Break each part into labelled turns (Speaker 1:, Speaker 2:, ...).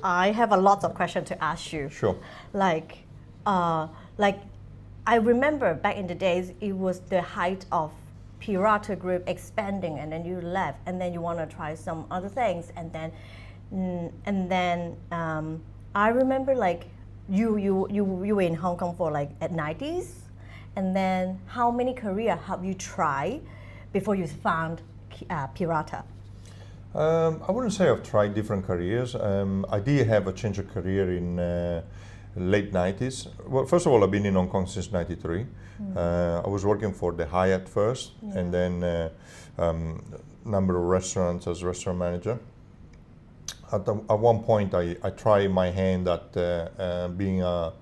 Speaker 1: I have a lot of questions to ask you.
Speaker 2: Sure.
Speaker 1: Like, like I remember back in the days, it was the height of Pirata Group expanding, and then you left, and then you want to try some other things, and then I remember like you were in Hong Kong for like at 90s, and then how many careers have you tried before you found Pirata?
Speaker 2: I wouldn't say I've tried different careers. I did have a change of career in late 90s. Well, first of all, I've been in Hong Kong since 93. I was working for the Hyatt first, and then number of restaurants as restaurant manager. At one point, I tried my hand at being a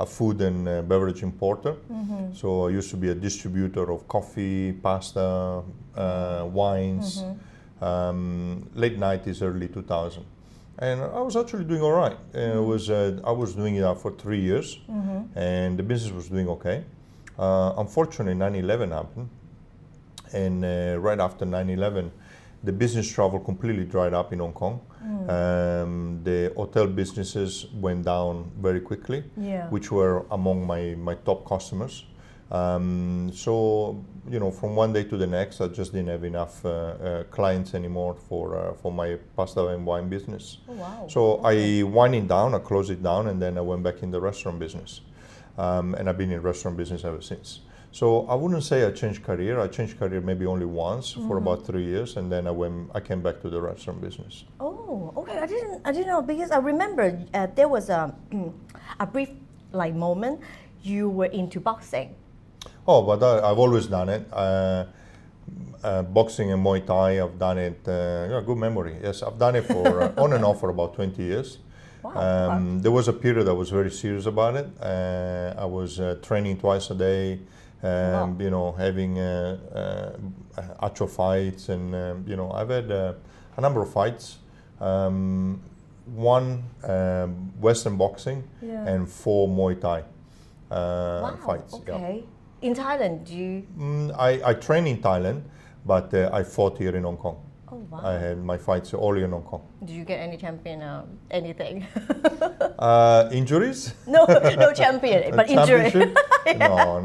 Speaker 2: food and beverage importer. So I used to be a distributor of coffee, pasta, wines, late 90s, early 2000. And I was actually doing all right. I was doing it for 3 years, and the business was doing okay. Unfortunately, 9/11 happened, and right after 9/11, the business travel completely dried up in Hong Kong. The hotel businesses went down very quickly, which were among my top customers. So, you know, from one day to the next, I just didn't have enough clients anymore for my pasta and wine business.
Speaker 1: Oh, wow.
Speaker 2: So I wind it down, I closed it down, and then I went back in the restaurant business. And I've been in restaurant business ever since. So I wouldn't say I changed career. I changed career maybe only once for about 3 years, and then I came back to the restaurant business.
Speaker 1: Oh, okay. I didn't know, because I remember there was a brief like moment you were into boxing.
Speaker 2: Oh, but I've always done it. Boxing and Muay Thai, I've done it. Good memory. Yes, I've done it for on and off for about 20 years.
Speaker 1: Wow.
Speaker 2: There was a period I was very serious about it. I was training twice a day. You know, having actual fights, and you know, I've had a number of fights. One Western boxing and 4 Muay Thai fights.
Speaker 1: Okay.
Speaker 2: Yeah.
Speaker 1: In Thailand, do you?
Speaker 2: I train in Thailand, but I fought here in Hong Kong.
Speaker 1: Oh, wow.
Speaker 2: I had my fights all in Hong Kong.
Speaker 1: Did you get any champion? Anything?
Speaker 2: Injuries?
Speaker 1: No champion, but injury.
Speaker 2: No.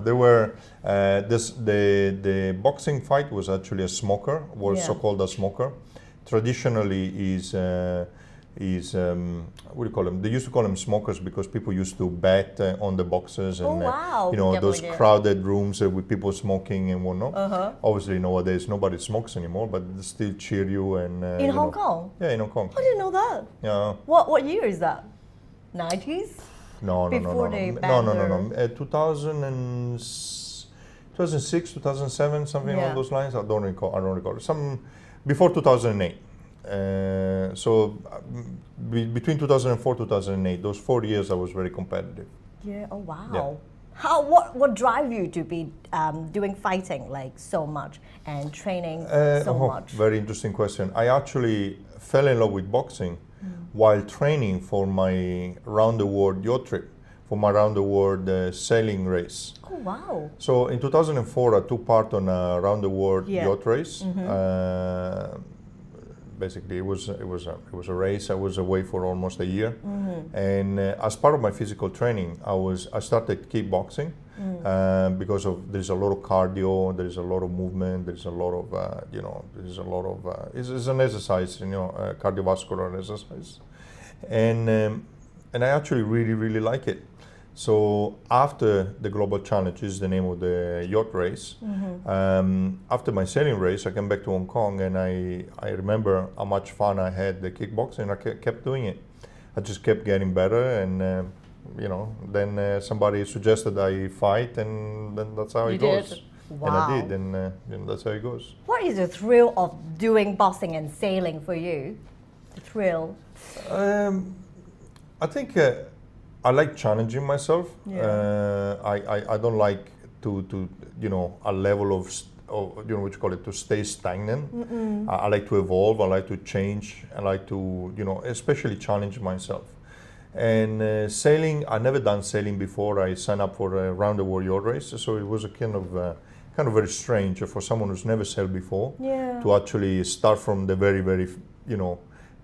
Speaker 2: There were the boxing fight was actually a smoker, was so-called a smoker. Traditionally is what do you call them? They used to call them smokers because people used to bet on the boxers, and you know, those crowded rooms with people smoking and whatnot. Obviously nowadays nobody smokes anymore, but they still cheer you. And
Speaker 1: in Hong Kong?
Speaker 2: Yeah, in Hong Kong.
Speaker 1: I didn't know that.
Speaker 2: Yeah.
Speaker 1: What year is that? 90s?
Speaker 2: No.
Speaker 1: Before they banned
Speaker 2: No. 2006, 2007, something along those lines. I don't recall. Some before 2008. So between 2004 2008, those 4 years I was very competitive.
Speaker 1: Yeah. Oh, wow.
Speaker 2: Yeah.
Speaker 1: What drive you to be doing fighting like so much and training so much?
Speaker 2: Very interesting question. I actually fell in love with boxing while training for my round the world yacht trip, for my round the world sailing race.
Speaker 1: Oh, wow.
Speaker 2: So in 2004 I took part on a round the world yacht race. Basically, it was a race. I was away for almost a year, and as part of my physical training, I started kickboxing because there's a lot of cardio, there's a lot of movement, there's a lot of it's an exercise, you know, cardiovascular exercise, and I actually really like it. So after the Global Challenge is the name of the yacht race. After my sailing race, I came back to Hong Kong, and I remember how much fun I had the kickboxing. I kept doing it. I just kept getting better, and you know, then somebody suggested I fight, and then that's how it goes.
Speaker 1: Wow.
Speaker 2: And I did, and you know, that's how it goes.
Speaker 1: What is the thrill of doing boxing and sailing for you? The thrill?
Speaker 2: I think I like challenging myself. I don't like to you know, a level of you know, what you call it, to stay stagnant. I like to evolve. I like to change. I like to, you know, especially challenge myself. And sailing, I never done sailing before. I signed up for a round the world yacht race, so it was a kind of very strange for someone who's never sailed before to actually start from the very, you know,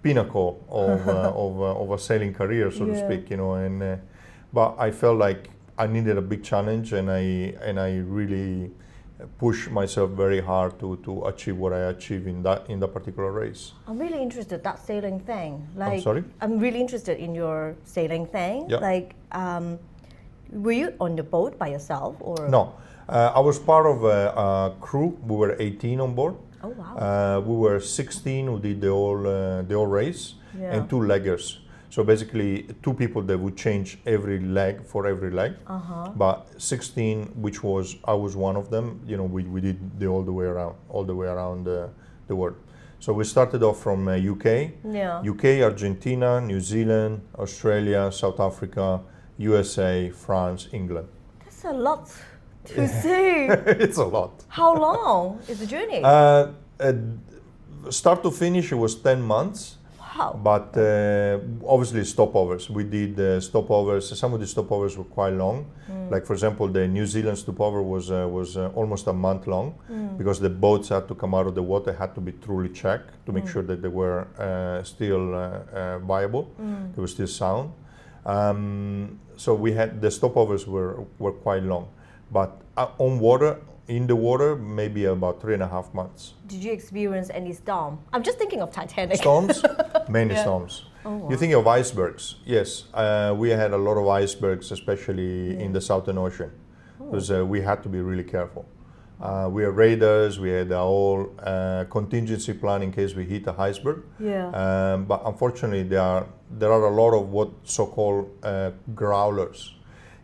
Speaker 2: pinnacle of a sailing career, so to speak, you know. And but I felt like I needed a big challenge, and I really pushed myself very hard to achieve what I achieved in that particular race.
Speaker 1: I'm really interested that sailing thing. Like,
Speaker 2: I'm sorry?
Speaker 1: I'm really interested in your sailing thing.
Speaker 2: Yeah.
Speaker 1: Like, were you on the boat by yourself or?
Speaker 2: No, I was part of a crew. We were 18 on board.
Speaker 1: Oh wow.
Speaker 2: We were 16 who did the whole race,
Speaker 1: Yeah.
Speaker 2: and 2 leggers. So basically, 2 people that would change every leg for every leg. But 16, which I was one of them. You know, we did all the way around the world. So we started off from UK, Argentina, New Zealand, Australia, South Africa, USA, France, England.
Speaker 1: That's a lot to see.
Speaker 2: It's a lot.
Speaker 1: How long is the journey?
Speaker 2: Start to finish, it was 10 months.
Speaker 1: Wow.
Speaker 2: But obviously stopovers. We did stopovers. Some of the stopovers were quite long. Like for example, the New Zealand stopover was almost a month long because the boats had to come out of the water, had to be truly checked to make sure that they were still viable, they were still sound. So we had the stopovers were quite long, but in the water, maybe about 3.5 months.
Speaker 1: Did you experience any storm? I'm just thinking of Titanic.
Speaker 2: Storms? Many storms.
Speaker 1: Oh, wow.
Speaker 2: You think of icebergs? Yes, we had a lot of icebergs, especially in the Southern Ocean, because we had to be really careful. We had radars, we had a whole contingency plan in case we hit a iceberg.
Speaker 1: Yeah.
Speaker 2: But unfortunately, there are a lot of what so-called growlers.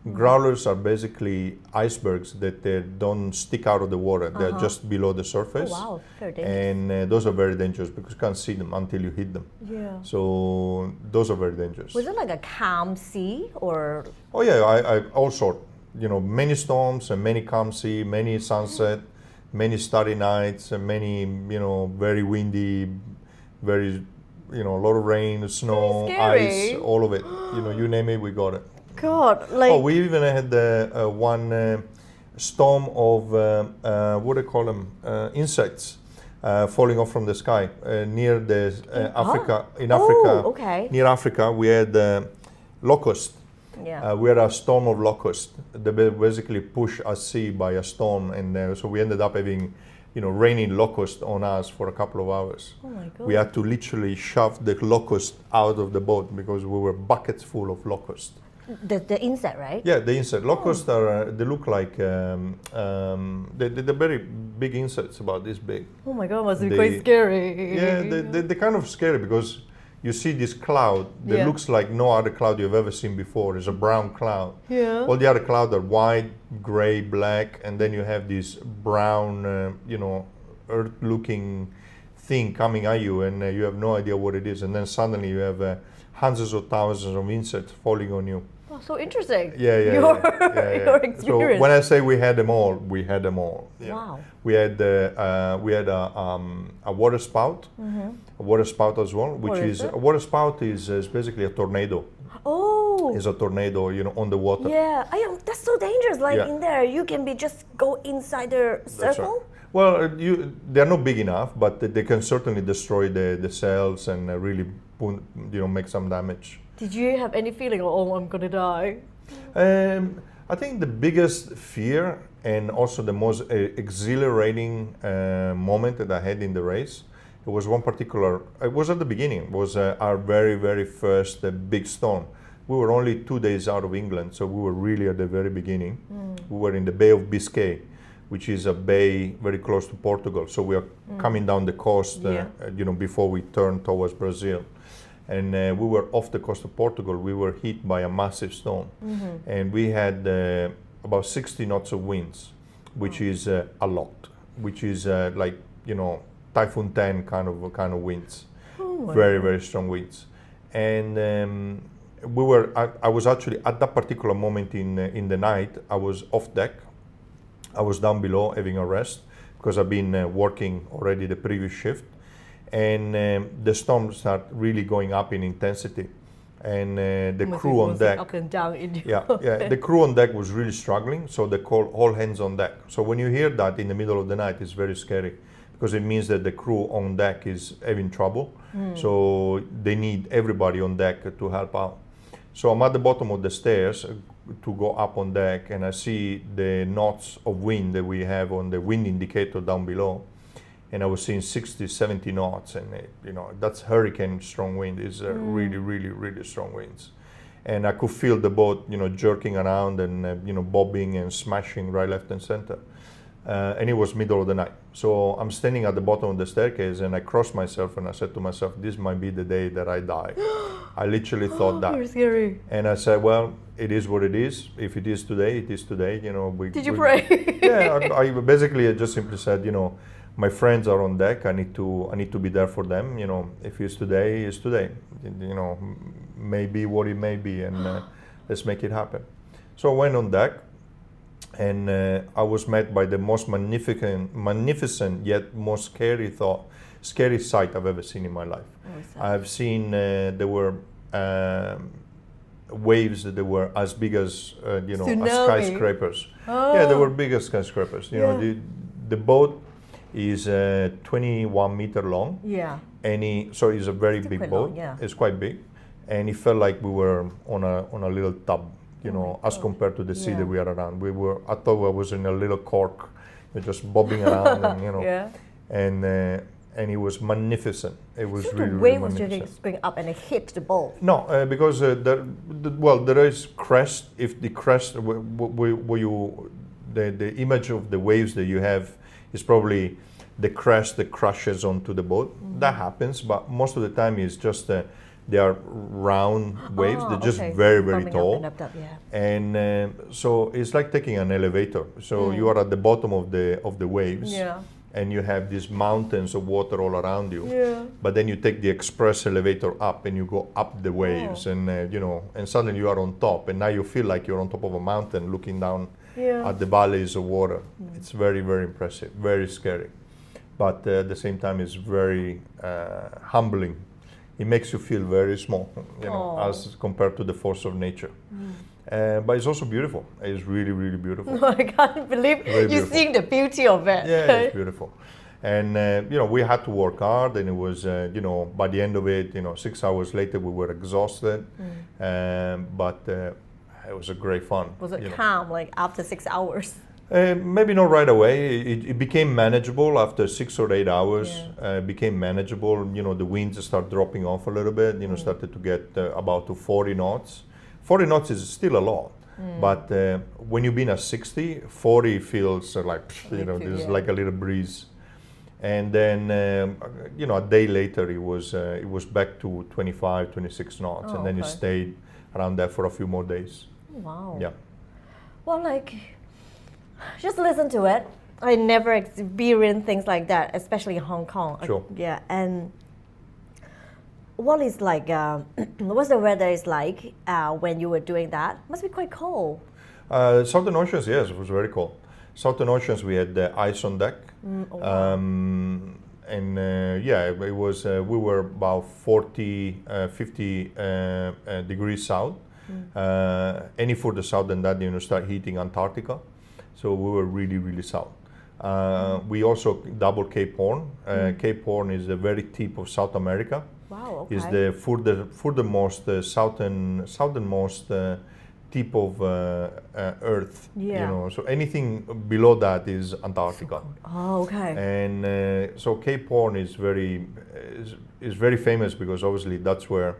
Speaker 2: Growlers are basically icebergs that they don't stick out of the water. They're just below the surface.
Speaker 1: Oh, wow, very dangerous.
Speaker 2: And those are very dangerous because you can't see them until you hit them.
Speaker 1: Yeah.
Speaker 2: So those are very dangerous.
Speaker 1: Was it like a calm sea or?
Speaker 2: Oh yeah, I all sort. You know, many storms and many calm sea, many sunset, many starry nights, and many very windy, very a lot of rain, snow, ice, all of it. You name it, we got it.
Speaker 1: God, like.
Speaker 2: Oh, we even had one storm of what do they call them? Insects falling off from the sky near the Africa. In Africa,
Speaker 1: okay.
Speaker 2: Near Africa, we had locusts.
Speaker 1: Yeah.
Speaker 2: We had a storm of locusts. They basically pushed us sea by a storm, and so we ended up having, raining locusts on us for a couple of hours.
Speaker 1: Oh my God.
Speaker 2: We had to literally shove the locust out of the boat because we were buckets full of locusts.
Speaker 1: The insect, right?
Speaker 2: Yeah, the insect. Locusts they look like they're very big insects, about this big.
Speaker 1: Oh my God, must be quite scary.
Speaker 2: Yeah, they're kind of scary because you see this cloud that looks like no other cloud you've ever seen before. It's a brown cloud.
Speaker 1: Yeah.
Speaker 2: All the other clouds are white, gray, black, and then you have this brown, earth-looking thing coming at you, and you have no idea what it is. And then suddenly you have hundreds of thousands of insects falling on you.
Speaker 1: Oh, so interesting.
Speaker 2: Yeah.
Speaker 1: Your experience.
Speaker 2: So when I say we had them all, we had them all. Yeah.
Speaker 1: Wow.
Speaker 2: We had a water spout, a water spout as well, which is a water spout is basically a tornado.
Speaker 1: Oh.
Speaker 2: Is a tornado, on the water.
Speaker 1: Yeah, that's so dangerous. Like in there, you can just go inside the circle.
Speaker 2: Right. Well, they're not big enough, but they can certainly destroy the cells and really make some damage.
Speaker 1: Did you have any feeling, oh, I'm gonna die?
Speaker 2: I think the biggest fear and also the most exhilarating moment that I had in the race, it was one particular, it was at the beginning, it was our very, very first big storm. We were only 2 days out of England, so we were really at the very beginning. We were in the Bay of Biscay, which is a bay very close to Portugal. So we are coming down the coast, before we turn towards Brazil. And we were off the coast of Portugal. We were hit by a massive storm, and we had about 60 knots of winds, which is a lot. Which is like Typhoon 10 kind of winds, very very strong winds. And I was actually at that particular moment in the night. I was off deck. I was down below having a rest because I've been working already the previous shift. And the storm started really going up in intensity, and the crew on deck,
Speaker 1: up and down in
Speaker 2: the crew on deck was really struggling. So they called all hands on deck. So when you hear that in the middle of the night, it's very scary because it means that the crew on deck is having trouble. So they need everybody on deck to help out. So I'm at the bottom of the stairs to go up on deck, and I see the knots of wind that we have on the wind indicator down below. And I was seeing 60, 70 knots, and that's hurricane strong wind. It's really, really, really strong winds. And I could feel the boat, jerking around and bobbing and smashing right, left, and center. And it was middle of the night. So I'm standing at the bottom of the staircase, and I crossed myself, and I said to myself, "This might be the day that I die." I literally thought that.
Speaker 1: Very scary.
Speaker 2: And I said, "Well, it is what it is. If it is today, it is today."
Speaker 1: Did you pray?
Speaker 2: Yeah, I basically just simply said, my friends are on deck. I need to be there for them. If it's today, it's today. Maybe what it may be, and let's make it happen. So I went on deck, and I was met by the most magnificent yet most scary sight I've ever seen in my life. I've seen there were waves that were as big as as skyscrapers.
Speaker 1: Oh.
Speaker 2: Yeah, they were big as skyscrapers. The boat is 21 meter long.
Speaker 1: Yeah.
Speaker 2: So it's a very big boat.
Speaker 1: Long, yeah.
Speaker 2: It's quite big, and it felt like we were on a little tub. As compared to the sea that we are around. I thought I was in a little cork, just bobbing around, and and it was magnificent. It was
Speaker 1: so
Speaker 2: really,
Speaker 1: the
Speaker 2: really
Speaker 1: wave was
Speaker 2: magnificent.
Speaker 1: just going up and it hit the boat.
Speaker 2: No, because there is crest. If the crest, the image of the waves that you have is probably the crest that crashes onto the boat. That happens, but most of the time it's just they are round waves. They're just very, very tall.
Speaker 1: Up,
Speaker 2: and so it's like taking an elevator. So you are at the bottom of the waves, and you have these mountains of water all around you.
Speaker 1: Yeah.
Speaker 2: But then you take the express elevator up, and you go up the waves, and and suddenly you are on top, and now you feel like you're on top of a mountain, looking down at the valleys of water. It's very, very impressive, very scary, but at the same time, it's very humbling. It makes you feel very small, as compared to the force of nature. But it's also beautiful. It's really, really beautiful.
Speaker 1: I can't believe you're seeing the beauty of it.
Speaker 2: Yeah, it's beautiful. And we had to work hard, and it was by the end of it, 6 hours later, we were exhausted. But it was a great fun.
Speaker 1: Was it calm, like after 6 hours?
Speaker 2: Maybe not right away. It became manageable after 6 or 8 hours. It became manageable. The winds started dropping off a little bit. Started to get about to 40 knots. 40 knots is still a lot, but when you've been at 60, 40 feels like there's like a little breeze. And then a day later it was back to 25, 26 knots, and then it stayed around there for a few more days.
Speaker 1: Wow.
Speaker 2: Yeah.
Speaker 1: Well, just listen to it. I never experienced things like that, especially in Hong Kong.
Speaker 2: Sure.
Speaker 1: Yeah, and what is what's the weather is like when you were doing that? Must be quite cold.
Speaker 2: Southern Oceans, yes, it was very cold. Southern Oceans, we had ice on deck. And it was, we were about 40, 50 degrees south. Any further south than that, start hitting Antarctica. So we were really, really south. We also double Cape Horn. Cape Horn is the very tip of South America.
Speaker 1: Wow, okay.
Speaker 2: Is the furthermost, southernmost tip of Earth. So anything below that is Antarctica.
Speaker 1: Oh, okay.
Speaker 2: And so Cape Horn is very famous because obviously that's where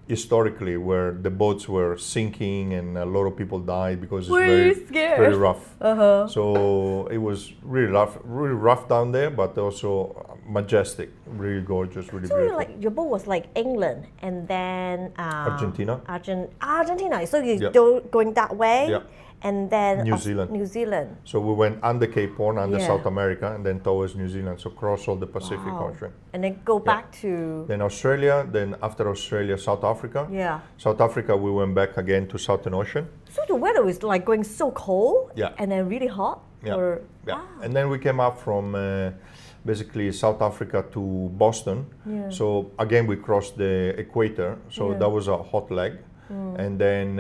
Speaker 2: historically where the boats were sinking and a lot of people died because it's very rough. So it was really rough down there, but also majestic, really gorgeous, really beautiful.
Speaker 1: So your boat was like England and then
Speaker 2: Argentina.
Speaker 1: Argentina. So you're going that way, and then
Speaker 2: New Zealand. So we went under Cape Horn, under South America, and then towards New Zealand. So cross all the Pacific Ocean.
Speaker 1: And then go back to...
Speaker 2: Then Australia, then after Australia, South Africa.
Speaker 1: Yeah.
Speaker 2: South Africa, we went back again to Southern Ocean.
Speaker 1: So the weather was like going so cold and then really hot?
Speaker 2: Yeah. Wow. And then we came up from basically South Africa to Boston. Yeah. So again, we crossed the equator. So that was a hot leg. And then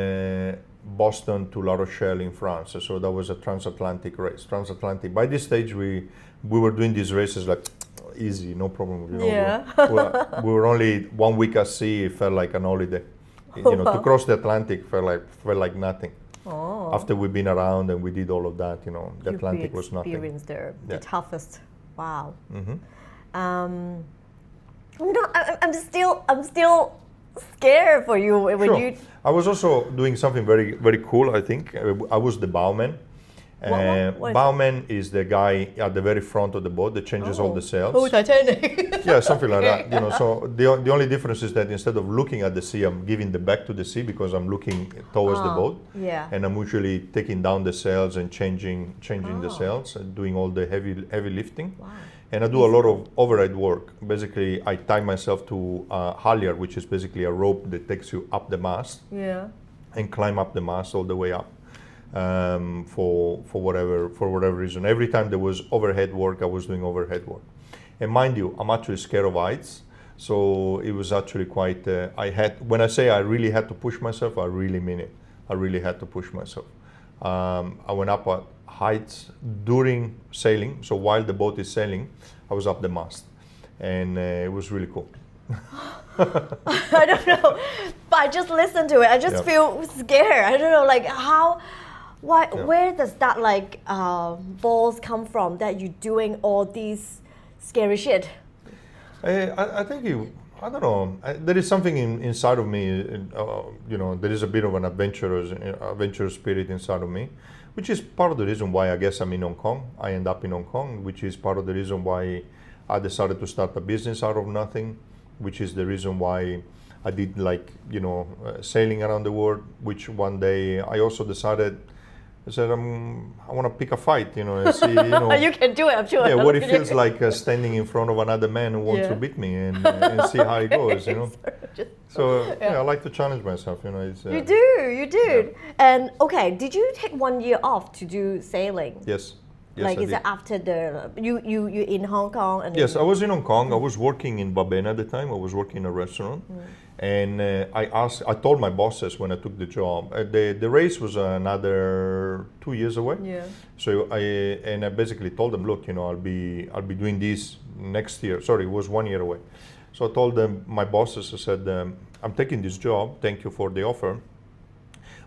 Speaker 2: Boston to La Rochelle in France. So that was a transatlantic race. Transatlantic. By this stage, we were doing these races like easy, no problem.
Speaker 1: Yeah.
Speaker 2: We were only 1 week at sea. It felt like an holiday. To cross the Atlantic felt like nothing.
Speaker 1: Oh.
Speaker 2: After we've been around and we did all of that, the Atlantic was nothing.
Speaker 1: Experienced the
Speaker 2: Yeah.
Speaker 1: toughest. Wow.
Speaker 2: Mm-hmm.
Speaker 1: I'm still scared for you when
Speaker 2: Sure.
Speaker 1: you.
Speaker 2: I was also doing something very, very cool, I think. I was the bowman.
Speaker 1: What is
Speaker 2: Bowman is the guy at the very front of the boat that changes all the sails.
Speaker 1: Oh, Titanic.
Speaker 2: Yeah, something like that. So the only difference is that instead of looking at the sea, I'm giving the back to the sea because I'm looking towards the boat.
Speaker 1: Yeah.
Speaker 2: And I'm usually taking down the sails and changing the sails and doing all the heavy lifting.
Speaker 1: Wow.
Speaker 2: And I do a lot of overhead work. Basically, I tie myself to a halyard, which is basically a rope that takes you up the mast
Speaker 1: Yeah.
Speaker 2: and climb up the mast all the way up. For whatever reason. Every time there was overhead work, I was doing overhead work. And mind you, I'm actually scared of heights, so it was actually quite. When I say I really had to push myself, I really mean it. I really had to push myself. I went up at heights during sailing. So while the boat is sailing, I was up the mast, and it was really cool.
Speaker 1: I don't know, but I just listen to it. I just feel scared. I don't know, like how. Why?
Speaker 2: Yeah.
Speaker 1: Where does that balls come from that you're doing all these scary shit?
Speaker 2: I think I don't know. There is something inside of me. There is a bit of an adventurous spirit inside of me, which is part of the reason why I guess I'm in Hong Kong. I end up in Hong Kong, which is part of the reason why I decided to start a business out of nothing, which is the reason why I did sailing around the world. Which one day I also decided. I said, I want to pick a fight, and see,
Speaker 1: You can do it, I'm sure.
Speaker 2: Yeah, what it feels like standing in front of another man who wants to beat me and see how it goes, So I like to challenge myself, It's,
Speaker 1: you do.
Speaker 2: Yeah.
Speaker 1: And okay, did you take 1 year off to do sailing?
Speaker 2: Yes.
Speaker 1: Like,
Speaker 2: I
Speaker 1: is
Speaker 2: did.
Speaker 1: it after you in Hong Kong? And
Speaker 2: Yes, I was in Hong Kong. I was working in Babena at the time. I was working in a restaurant. And I told my bosses when I took the job, the race was another 2 years away.
Speaker 1: Yeah.
Speaker 2: So I basically told them, look, I'll be doing this next year. Sorry, it was 1 year away. So I told them, my bosses, I said, I'm taking this job. Thank you for the offer.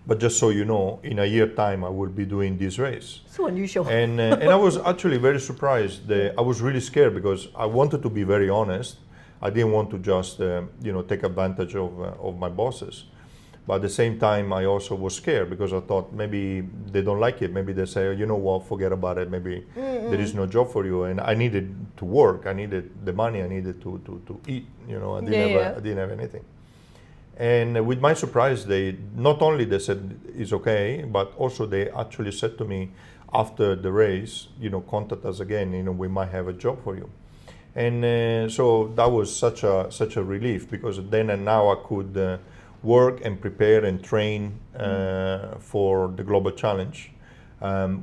Speaker 2: But just so you know, in a year time, I will be doing this race.
Speaker 1: So unusual.
Speaker 2: And I was actually very surprised. I was really scared because I wanted to be very honest. I didn't want to just, take advantage of my bosses. But at the same time, I also was scared because I thought maybe they don't like it. Maybe they say, you know what, forget about it. Maybe there is no job for you. And I needed to work. I needed the money. I needed to eat. I didn't have anything. And with my surprise, they not only they said it's okay, but also they actually said to me after the race, contact us again. We might have a job for you. And so that was such a relief because then and now I could work and prepare and train for the global challenge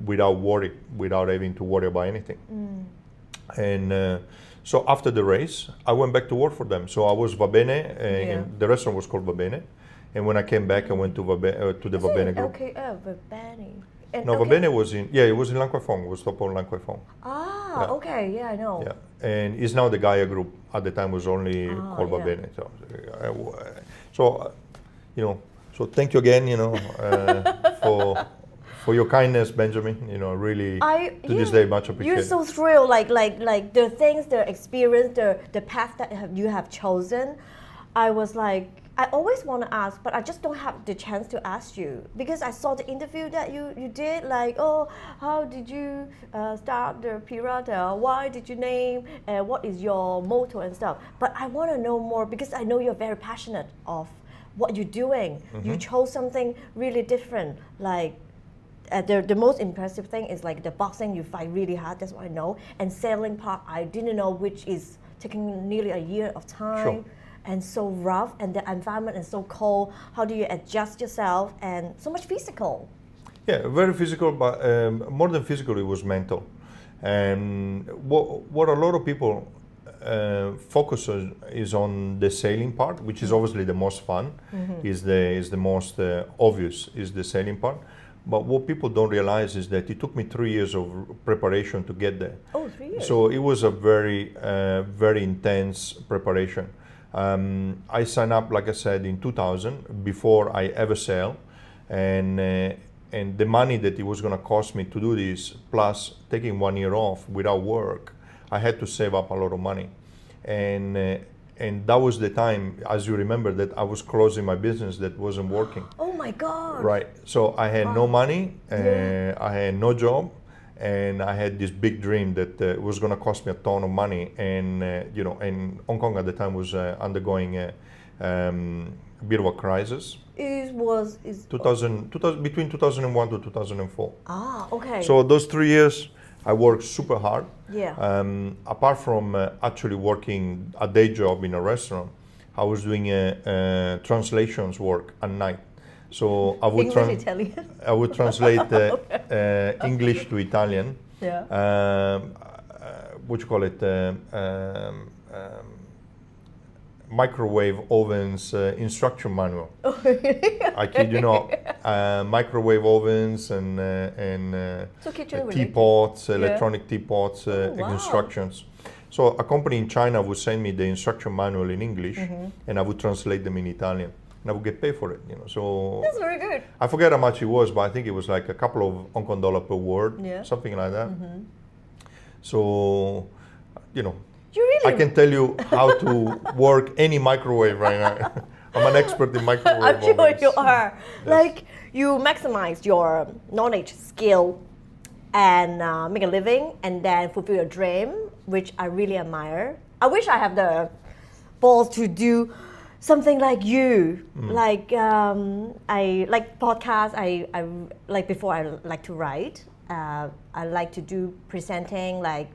Speaker 2: without having to worry about anything. And so after the race, I went back to work for them. So I was Vabene, and the restaurant was called Vabene. And when I came back, I went to the Vabene Group.
Speaker 1: Okay, Vabene.
Speaker 2: No, Vabene was it was in Lan Kwai Fong. It was top on Lan Kwai Fong.
Speaker 1: Ah, okay, yeah, I know.
Speaker 2: Yeah, and it's now the Gaia Group. At the time, was only called Vabene. So thank you again, for your kindness, Benjamin. Really to this day much appreciated.
Speaker 1: You're so thrilled, like the things, the experience, the path that you have chosen. I was like, I always want to ask, but I just don't have the chance to ask you because I saw the interview that you did, like, oh, how did you start the Pirata? Why did you name? What is your motto and stuff? But I want to know more because I know you're very passionate of what you're doing. You chose something really different, like. The most impressive thing is like the boxing, you fight really hard, that's what I know. And sailing part, I didn't know, which is taking nearly a year of time.
Speaker 2: Sure.
Speaker 1: And so rough, and the environment is so cold. How do you adjust yourself? And so much physical.
Speaker 2: Yeah, very physical, but more than physical, it was mental. And what a lot of people focus is on the sailing part, which is obviously the most fun, is the most obvious, is the sailing part. But what people don't realize is that it took me 3 years of preparation to get there.
Speaker 1: Oh, 3 years.
Speaker 2: So it was a very intense preparation. I signed up, like I said, in 2000 before I ever sailed, and the money that it was going to cost me to do this, plus taking 1 year off without work, I had to save up a lot of money, and that was the time, as you remember, that I was closing my business that wasn't working.
Speaker 1: Oh my God.
Speaker 2: Right. So I had no money, I had no job, and I had this big dream that it was going to cost me a ton of money. And and Hong Kong at the time was undergoing a bit of a crisis.
Speaker 1: It was
Speaker 2: 2000 between 2001 to 2004.
Speaker 1: Ah, okay.
Speaker 2: So those 3 years, I worked super hard.
Speaker 1: Yeah.
Speaker 2: Apart from actually working a day job in a restaurant, I was doing translations work at night. So I would
Speaker 1: Italian.
Speaker 2: I would translate English to Italian.
Speaker 1: Yeah.
Speaker 2: What you call it? Microwave ovens instruction manual.
Speaker 1: Oh, really?
Speaker 2: I kid you not. Microwave ovens and
Speaker 1: So kitchen
Speaker 2: teapots, electronic teapots,
Speaker 1: wow.
Speaker 2: instructions. So a company in China would send me the instruction manual in English, and I would translate them in Italian, and I would get paid for it. So
Speaker 1: That's very good.
Speaker 2: I forget how much it was, but I think it was like a couple of Hong Kong dollar per word, something like that. So,
Speaker 1: You really?
Speaker 2: I can tell you how to work any microwave right now. I'm an expert in microwave
Speaker 1: I'm sure
Speaker 2: ovens.
Speaker 1: you are.
Speaker 2: Yes.
Speaker 1: Like you maximize your knowledge, skill, and make a living, and then fulfill your dream, which I really admire. I wish I have the balls to do something like you. Like I like podcasts. I like before I like to write. I like to do presenting, like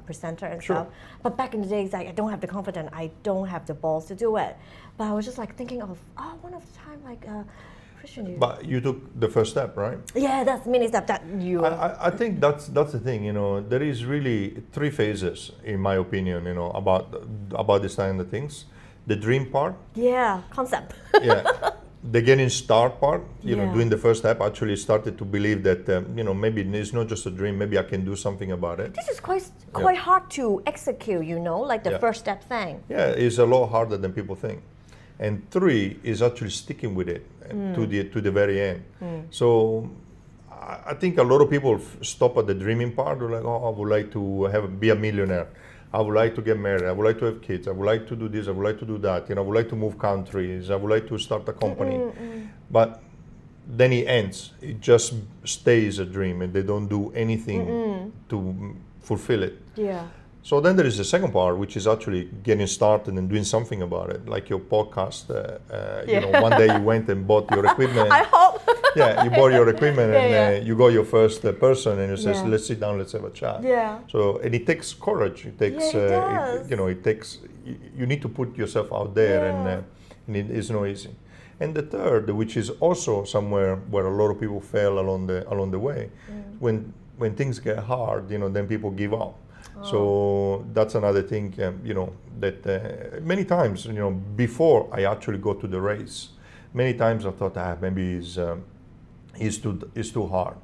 Speaker 1: presenter and stuff. But back in the days, I don't have the confidence. I don't have the balls to do it. But I was just like thinking of one of the time like Christian.
Speaker 2: But you took the first step, right?
Speaker 1: Yeah, that's mini step that you.
Speaker 2: I think that's the thing. There is really 3 phases, in my opinion. About this kind of things. The dream part.
Speaker 1: Yeah, concept.
Speaker 2: Yeah. The getting start part, doing the first step, actually started to believe that maybe it's not just a dream. Maybe I can do something about it.
Speaker 1: This is quite hard to execute, like the first step thing.
Speaker 2: Yeah, it's a lot harder than people think. And 3 is actually sticking with it to the very end. So I think a lot of people stop at the dreaming part. They're like, I would like to be a millionaire. I would like to get married. I would like to have kids. I would like to do this. I would like to do that. I would like to move countries. I would like to start a company. But then it ends. It just stays a dream, and they don't do anything to fulfill it.
Speaker 1: Yeah.
Speaker 2: So then there is the second part, which is actually getting started and doing something about it, like your podcast. One day you went and bought your equipment.
Speaker 1: I hope.
Speaker 2: Yeah, you bought your equipment and you got your first person, and you says, "Let's sit down, let's have a chat."
Speaker 1: Yeah.
Speaker 2: So and it takes courage. It takes. It takes. You need to put yourself out there, and it is not easy. And the third, which is also somewhere where a lot of people fail along the way, when things get hard, then people give up. So that's another thing, that many times, before I actually go to the race, many times I thought, maybe it's too hard.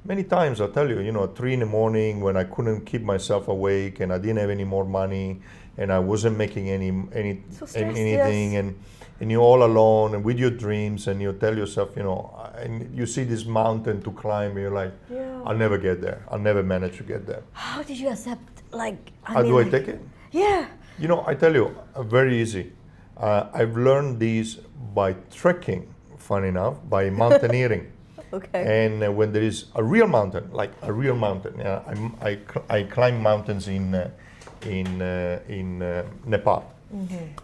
Speaker 2: Many times I tell you, 3 a.m. when I couldn't keep myself awake and I didn't have any more money and I wasn't making anything, and you're all alone and with your dreams, and you tell yourself, and you see this mountain to climb, and you're like, I'll never get there. I'll never manage to get there.
Speaker 1: How did you accept?
Speaker 2: How do I take it?
Speaker 1: Yeah.
Speaker 2: I tell you, very easy. I've learned these by trekking, fun enough, by mountaineering.
Speaker 1: Okay.
Speaker 2: And when there is a real mountain, I climb mountains in Nepal.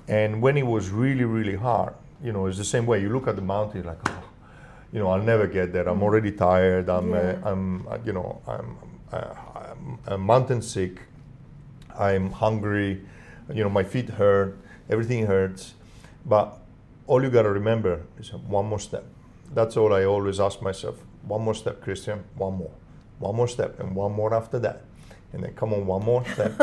Speaker 2: And when it was really, really hard, it's the same way. You look at the mountain, you're like, I'll never get there. I'm already tired. I'm mountain sick. I'm hungry. My feet hurt. Everything hurts. But all you gotta remember is one more step. That's all I always ask myself. One more step, Christian. One more step, and one more after that. And then come on, one more step.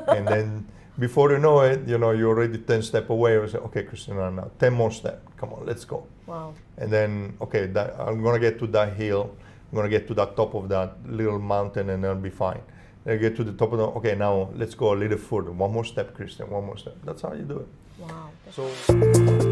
Speaker 2: And then before you know it, you know, you're already 10 steps away. I say, okay, Christian, now 10 more steps. Come on, let's go.
Speaker 1: Wow.
Speaker 2: And then, okay, I'm gonna get to that hill. I'm gonna get to the top of that little mountain, and I'll be fine. Then I get to the top of the. Okay, now let's go a little further. One more step, Christian. One more step. That's how you do it.
Speaker 1: Wow.
Speaker 2: So.